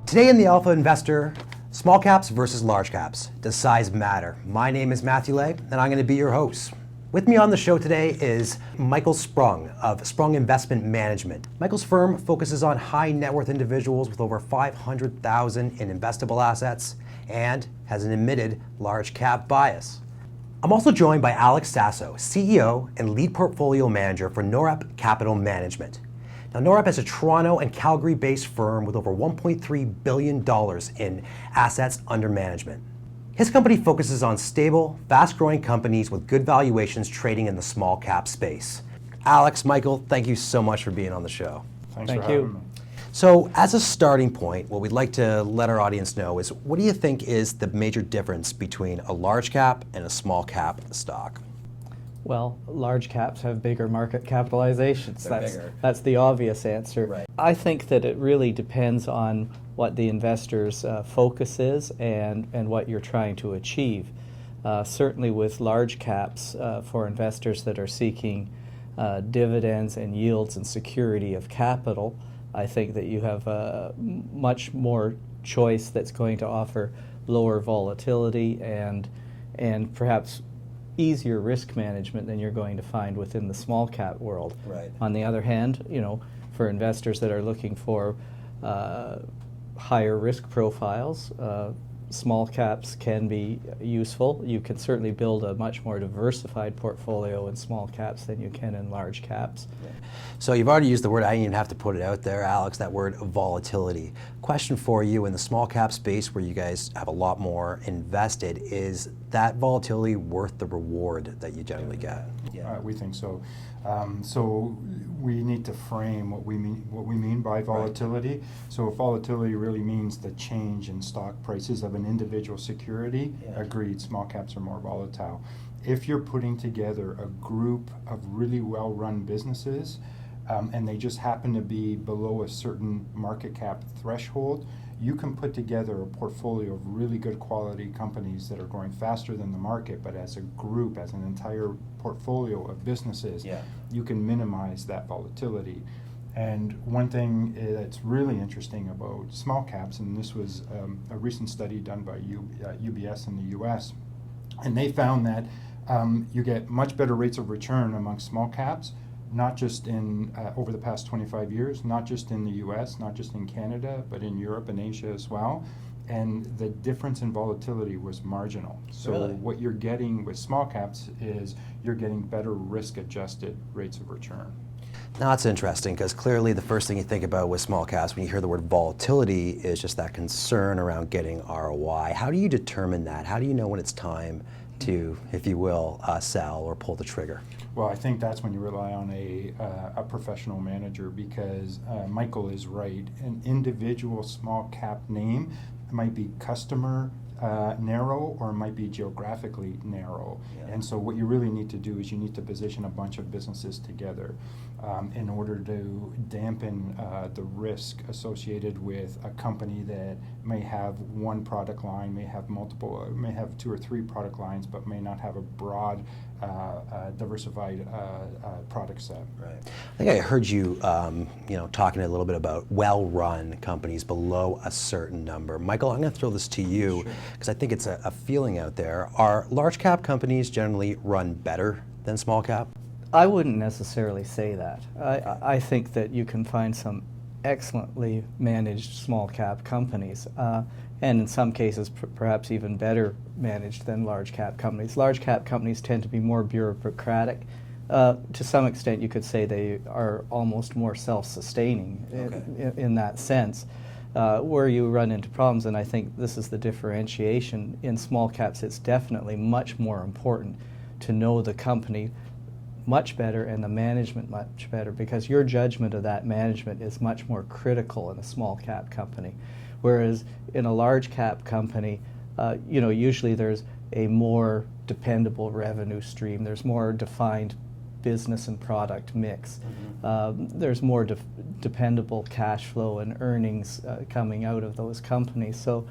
Today in the Alpha Investor, small caps versus large caps. Does size matter? My name is Matthew Lay, and I'm going to be your host. With me on the show today is Michael Sprung of Sprung Investment Management. Michael's firm focuses on high net worth individuals with over $500,000 in investable assets and has an admitted large cap bias. I'm also joined by Alex Sasso, CEO and lead portfolio manager for NorEp Capital Management. Now, NorEp is a Toronto and Calgary-based firm with over $1.3 billion in assets under management. His company focuses on stable, fast-growing companies with good valuations trading in the small cap space. Alex, Michael, thank you so much for being on the show. Thanks for having me. So as a starting point, what we'd like to let our audience know is, what do you think is the major difference between a large cap and a small cap stock? Well, large caps have bigger market capitalizations. They're bigger. That's the obvious answer. Right. I think that it really depends on what the investor's focus is and what you're trying to achieve. Certainly with large caps, for investors that are seeking dividends and yields and security of capital, I think that you have much more choice that's going to offer lower volatility and perhaps easier risk management than you're going to find within the small cap world. Right. On the other hand, for investors that are looking for higher risk profiles, small caps can be useful. You can certainly build a much more diversified portfolio in small caps than you can in large caps. Yeah. So you've already used the word, I didn't even have to put it out there, Alex, that word volatility. Question for you, in the small cap space where you guys have a lot more invested, is that volatility worth the reward that you generally get? Yeah. We think so. So we need to frame what we mean by volatility. Right. So volatility really means the change in stock prices of an individual security. Yeah. Agreed, small caps are more volatile. If you're putting together a group of really well-run businesses and they just happen to be below a certain market cap threshold, you can put together a portfolio of really good quality companies that are growing faster than the market, but as a group, as an entire portfolio of businesses, yeah, you can minimize that volatility. And one thing that's really interesting about small caps, and this was a recent study done by UBS in the US, and they found that you get much better rates of return among small caps, not just in over the past 25 years, not just in the US, not just in Canada, but in Europe and Asia as well. And the difference in volatility was marginal. So really, what you're getting with small caps is you're getting better risk-adjusted rates of return. Now that's interesting, because clearly the first thing you think about with small caps when you hear the word volatility is just that concern around getting ROI. How do you determine that? How do you know when it's time to, if you will, sell or pull the trigger? Well, I think that's when you rely on a professional manager, because Michael is right. An individual small cap name might be customer narrow or it might be geographically narrow. Yeah. And so what you really need to do is you need to position a bunch of businesses together in order to dampen the risk associated with a company that may have one product line, may have multiple, may have 2 or 3 product lines, but may not have a broad, diversified product set. Right. I think I heard you, talking a little bit about well-run companies below a certain number. Michael, I'm going to throw this to you because I think it's a feeling out there. Are large cap companies generally run better than small cap? I wouldn't necessarily say that. I think that you can find some excellently managed small cap companies, and in some cases perhaps even better managed than large cap companies. Large cap companies tend to be more bureaucratic. To some extent you could say they are almost more self-sustaining in that sense. Where you run into problems, and I think this is the differentiation, in small caps it's definitely much more important to know the company much better and the management much better, because your judgment of that management is much more critical in a small cap company. Whereas in a large cap company, usually there's a more dependable revenue stream, there's more defined business and product mix. There's more dependable cash flow and earnings coming out of those companies. So,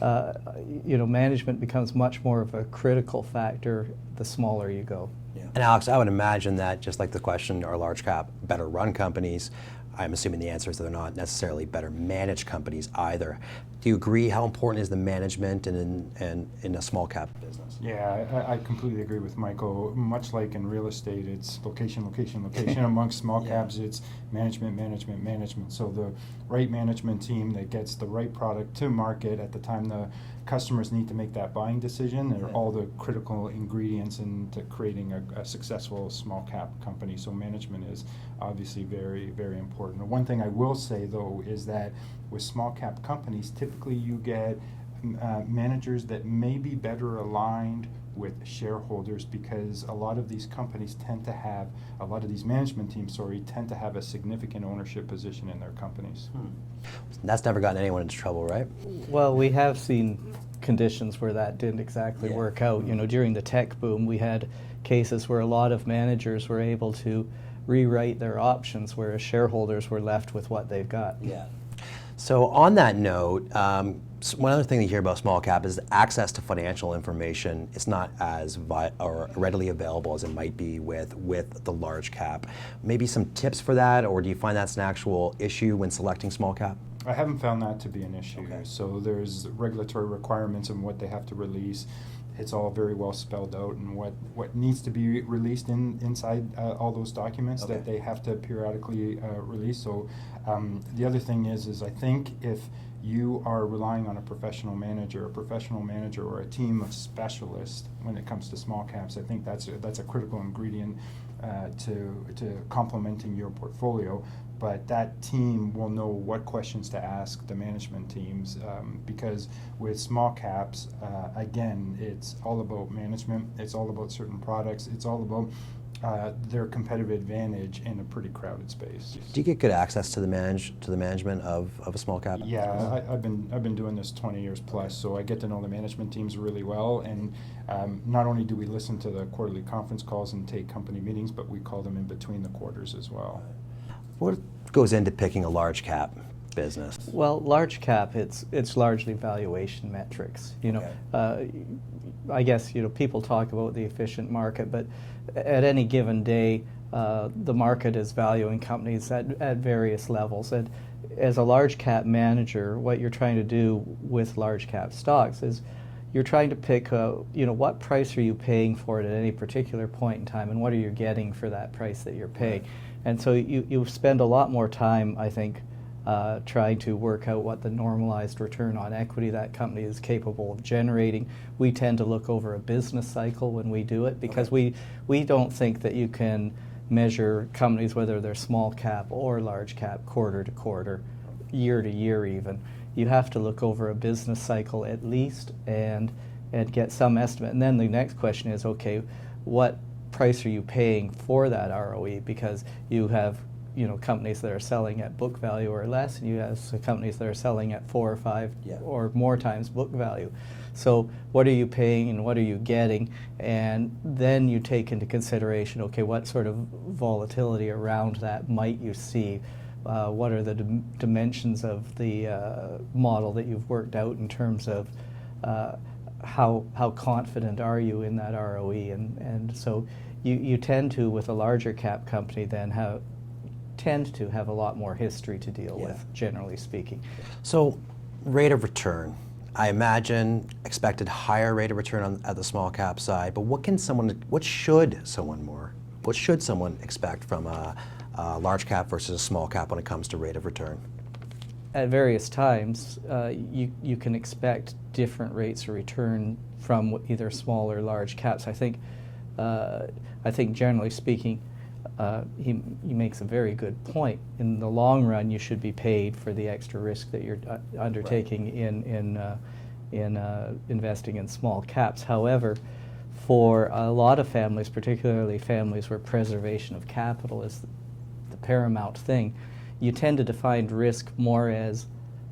management becomes much more of a critical factor the smaller you go. Yeah. And Alex, I would imagine that, just like the question, are large cap better run companies? I'm assuming the answer is they're not necessarily better managed companies either. Do you agree? How important is the management in a small cap business? Yeah, I completely agree with Michael. Much like in real estate, it's location, location, location. Amongst small caps, it's management, management, management. So the right management team that gets the right product to market at the time the customers need to make that buying decision are all the critical ingredients into creating a successful small cap company. So management is obviously very, very important. One thing I will say though is that with small cap companies, typically you get managers that may be better aligned with shareholders, because a lot of these companies tend to have, a lot of these management teams, tend to have a significant ownership position in their companies. That's never gotten anyone into trouble, right? Well, we have seen conditions where that didn't exactly work out. You know, during the tech boom, we had cases where a lot of managers were able to rewrite their options, whereas shareholders were left with what they've got. Yeah. So on that note, one other thing you hear about small cap is access to financial information. It's not as or readily available as it might be with the large cap. Maybe some tips for that, or do you find that's an actual issue when selecting small cap? I haven't found that to be an issue. Okay. So there's regulatory requirements on what they have to release. It's all very well spelled out, and what needs to be released inside all those documents that they have to periodically release. So the other thing is I think if you are relying on a professional manager or a team of specialists when it comes to small caps, I think that's a critical ingredient to complementing your portfolio. But that team will know what questions to ask the management teams, because with small caps, again, it's all about management, it's all about certain products, it's all about their competitive advantage in a pretty crowded space. Do you get good access to the management of a small cap? Yeah, I've been doing this 20 years plus, so I get to know the management teams really well. And not only do we listen to the quarterly conference calls and take company meetings, but we call them in between the quarters as well. What goes into picking a large cap business? Well, large cap, it's largely valuation metrics. You know, I guess people talk about the efficient market, but at any given day, the market is valuing companies at various levels. And as a large cap manager, what you're trying to do with large cap stocks is you're trying to pick, what price are you paying for it at any particular point in time, and what are you getting for that price that you're paying. And so you spend a lot more time, I think, trying to work out what the normalized return on equity that company is capable of generating. We tend to look over a business cycle when we do it, because we don't think that you can measure companies, whether they're small cap or large cap, quarter to quarter, year to year even. You have to look over a business cycle at least and get some estimate. And then the next question is, okay, what price are you paying for that ROE? Because you have companies that are selling at book value or less, and you have companies that are selling at 4 or 5 or more times book value. So what are you paying and what are you getting? And then you take into consideration, okay, what sort of volatility around that might you see? What are the dimensions of the model that you've worked out in terms of how confident are you in that ROE? And so you tend to, with a larger cap company, then tend to have a lot more history to deal with, generally speaking. So rate of return. I imagine expected higher rate of return at the small cap side, but what should someone expect from a large cap versus a small cap when it comes to rate of return? At various times, you can expect different rates of return from either small or large caps. I think generally speaking, he makes a very good point. In the long run, you should be paid for the extra risk that you're undertaking in investing in small caps. However, for a lot of families, particularly families where preservation of capital is the paramount thing, you tend to define risk more as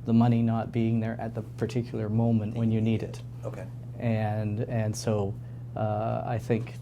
the money not being there at the particular moment when you need it. Okay. And so I think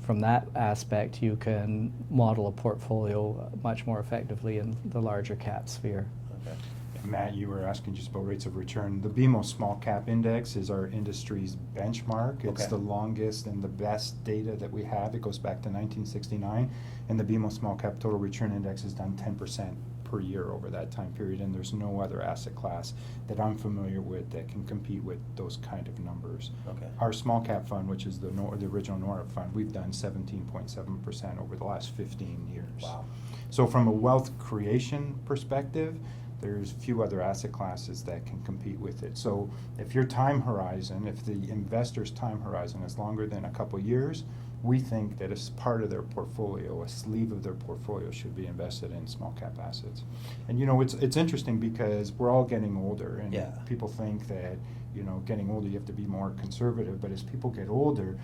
from that aspect, you can model a portfolio much more effectively in the larger cap sphere. Okay. Matt, you were asking just about rates of return. The BMO Small Cap Index is our industry's benchmark. It's the longest and the best data that we have. It goes back to 1969, and the BMO Small Cap Total Return Index has done 10% per year over that time period, and there's no other asset class that I'm familiar with that can compete with those kind of numbers. Okay. Our small cap fund, which is the original NORAP fund, we've done 17.7% over the last 15 years. Wow. So from a wealth creation perspective, there's few other asset classes that can compete with it. So if your time horizon, if the investor's time horizon is longer than a couple years, we think that as part of their portfolio, a sleeve of their portfolio should be invested in small cap assets. And you know, it's interesting because we're all getting older, and Yeah. people think that, you know, getting older you have to be more conservative, but as people get older,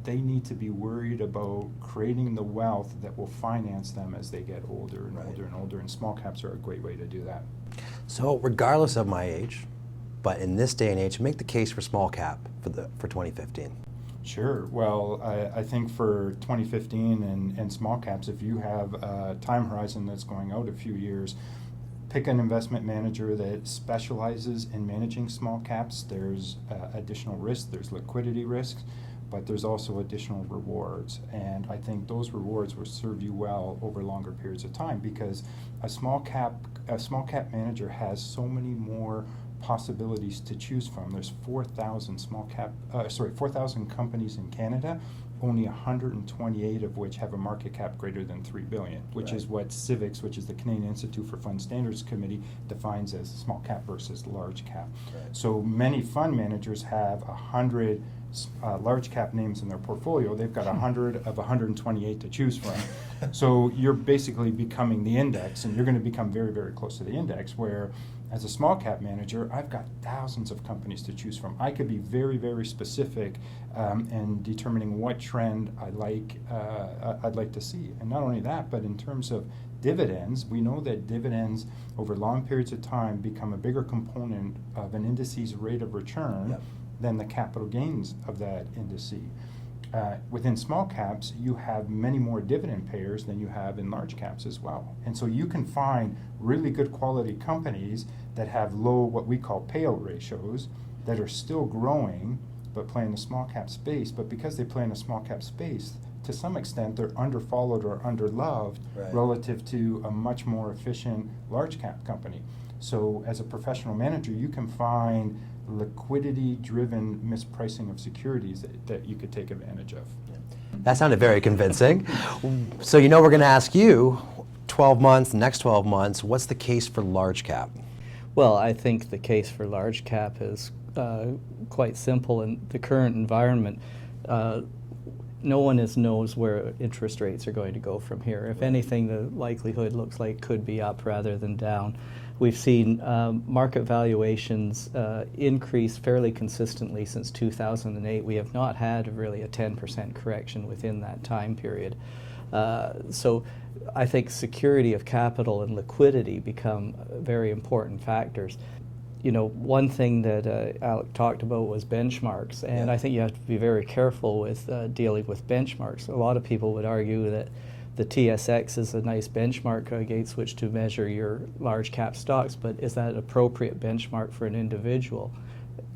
they need to be worried about creating the wealth that will finance them as they get older and Right. older and older, and small caps are a great way to do that. So regardless of my age, but in this day and age, make the case for small cap for 2015. Sure. Well, I think for 2015 and small caps, if you have a time horizon that's going out a few years, pick an investment manager that specializes in managing small caps. There's additional risk, there's liquidity risks, but there's also additional rewards. And I think those rewards will serve you well over longer periods of time, because a small cap manager has so many more possibilities to choose from. There's 4,000 4,000 companies in Canada, only 128 of which have a market cap greater than $3 billion, which Right. is what CIVIX, which is the Canadian Institute for Fund Standards Committee, defines as small cap versus large cap. Right. So many fund managers have 100 large cap names in their portfolio. They've got 100 of 128 to choose from. So you're basically becoming the index, and you're going to become very, very close to the index, where as a small cap manager, I've got thousands of companies to choose from. I could be very, very specific in determining what trend I'd like to see. And not only that, but in terms of dividends, we know that dividends over long periods of time become a bigger component of an indice's rate of return Yep. than the capital gains of that indice. Within small caps, you have many more dividend payers than you have in large caps as well. And so you can find really good quality companies that have low, what we call payout ratios, that are still growing, but play in the small cap space. But because they play in a small cap space, to some extent, they're underfollowed or underloved Right. relative to a much more efficient large cap company. So as a professional manager, you can find liquidity-driven mispricing of securities that you could take advantage of. That sounded very convincing. So you know we're going to ask you, 12 months, next 12 months, what's the case for large cap? Well, I think the case for large cap is quite simple in the current environment. No one knows where interest rates are going to go from here. If anything, the likelihood looks like could be up rather than down. We've seen market valuations increase fairly consistently since 2008. We have not had really a 10% correction within that time period. So I think security of capital and liquidity become very important factors. You know, one thing that Alec talked about was benchmarks, and Yeah. I think you have to be very careful with dealing with benchmarks. A lot of people would argue that the TSX is a nice benchmark against which to measure your large cap stocks, but is that an appropriate benchmark for an individual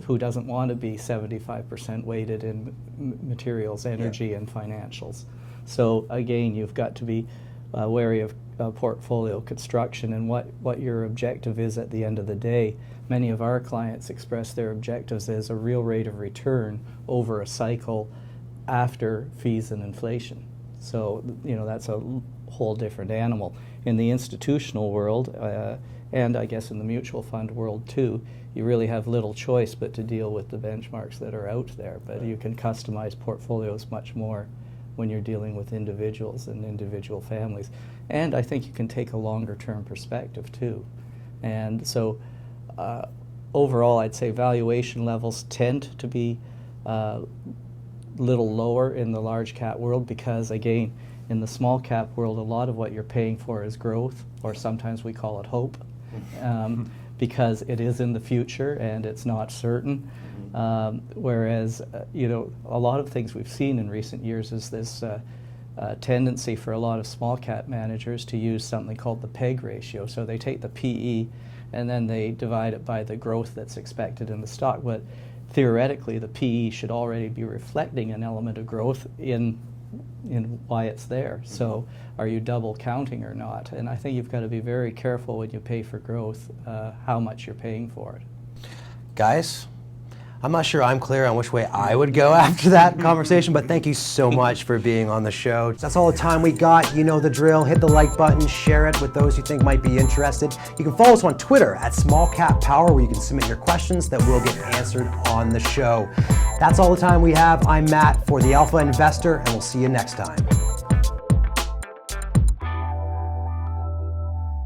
who doesn't want to be 75% weighted in materials, energy, and financials? So again, you've got to be wary of portfolio construction and what your objective is at the end of the day. Many of our clients express their objectives as a real rate of return over a cycle after fees and inflation. So, you know, that's a whole different animal. In the institutional world, and I guess in the mutual fund world too, you really have little choice but to deal with the benchmarks that are out there. But you can customize portfolios much more when you're dealing with individuals and individual families. And I think you can take a longer term perspective too. And so overall, I'd say valuation levels tend to be little lower in the large cap world because, again, in the small cap world, a lot of what you're paying for is growth, or sometimes we call it hope, because it is in the future and it's not certain. Whereas, you know, a lot of things we've seen in recent years is this tendency for a lot of small cap managers to use something called the PEG ratio. So they take the PE and then they divide it by the growth that's expected in the stock. But theoretically, the PE should already be reflecting an element of growth in why it's there. So are you double counting or not? And I think you've got to be very careful when you pay for growth, how much you're paying for it. Guys, I'm not sure I'm clear on which way I would go after that conversation, but thank you so much for being on the show. That's all the time we got. You know the drill. Hit the like button, share it with those you think might be interested. You can follow us on Twitter at SmallCapPower, where you can submit your questions that will get answered on the show. That's all the time we have. I'm Matt for the Alpha Investor, and we'll see you next time.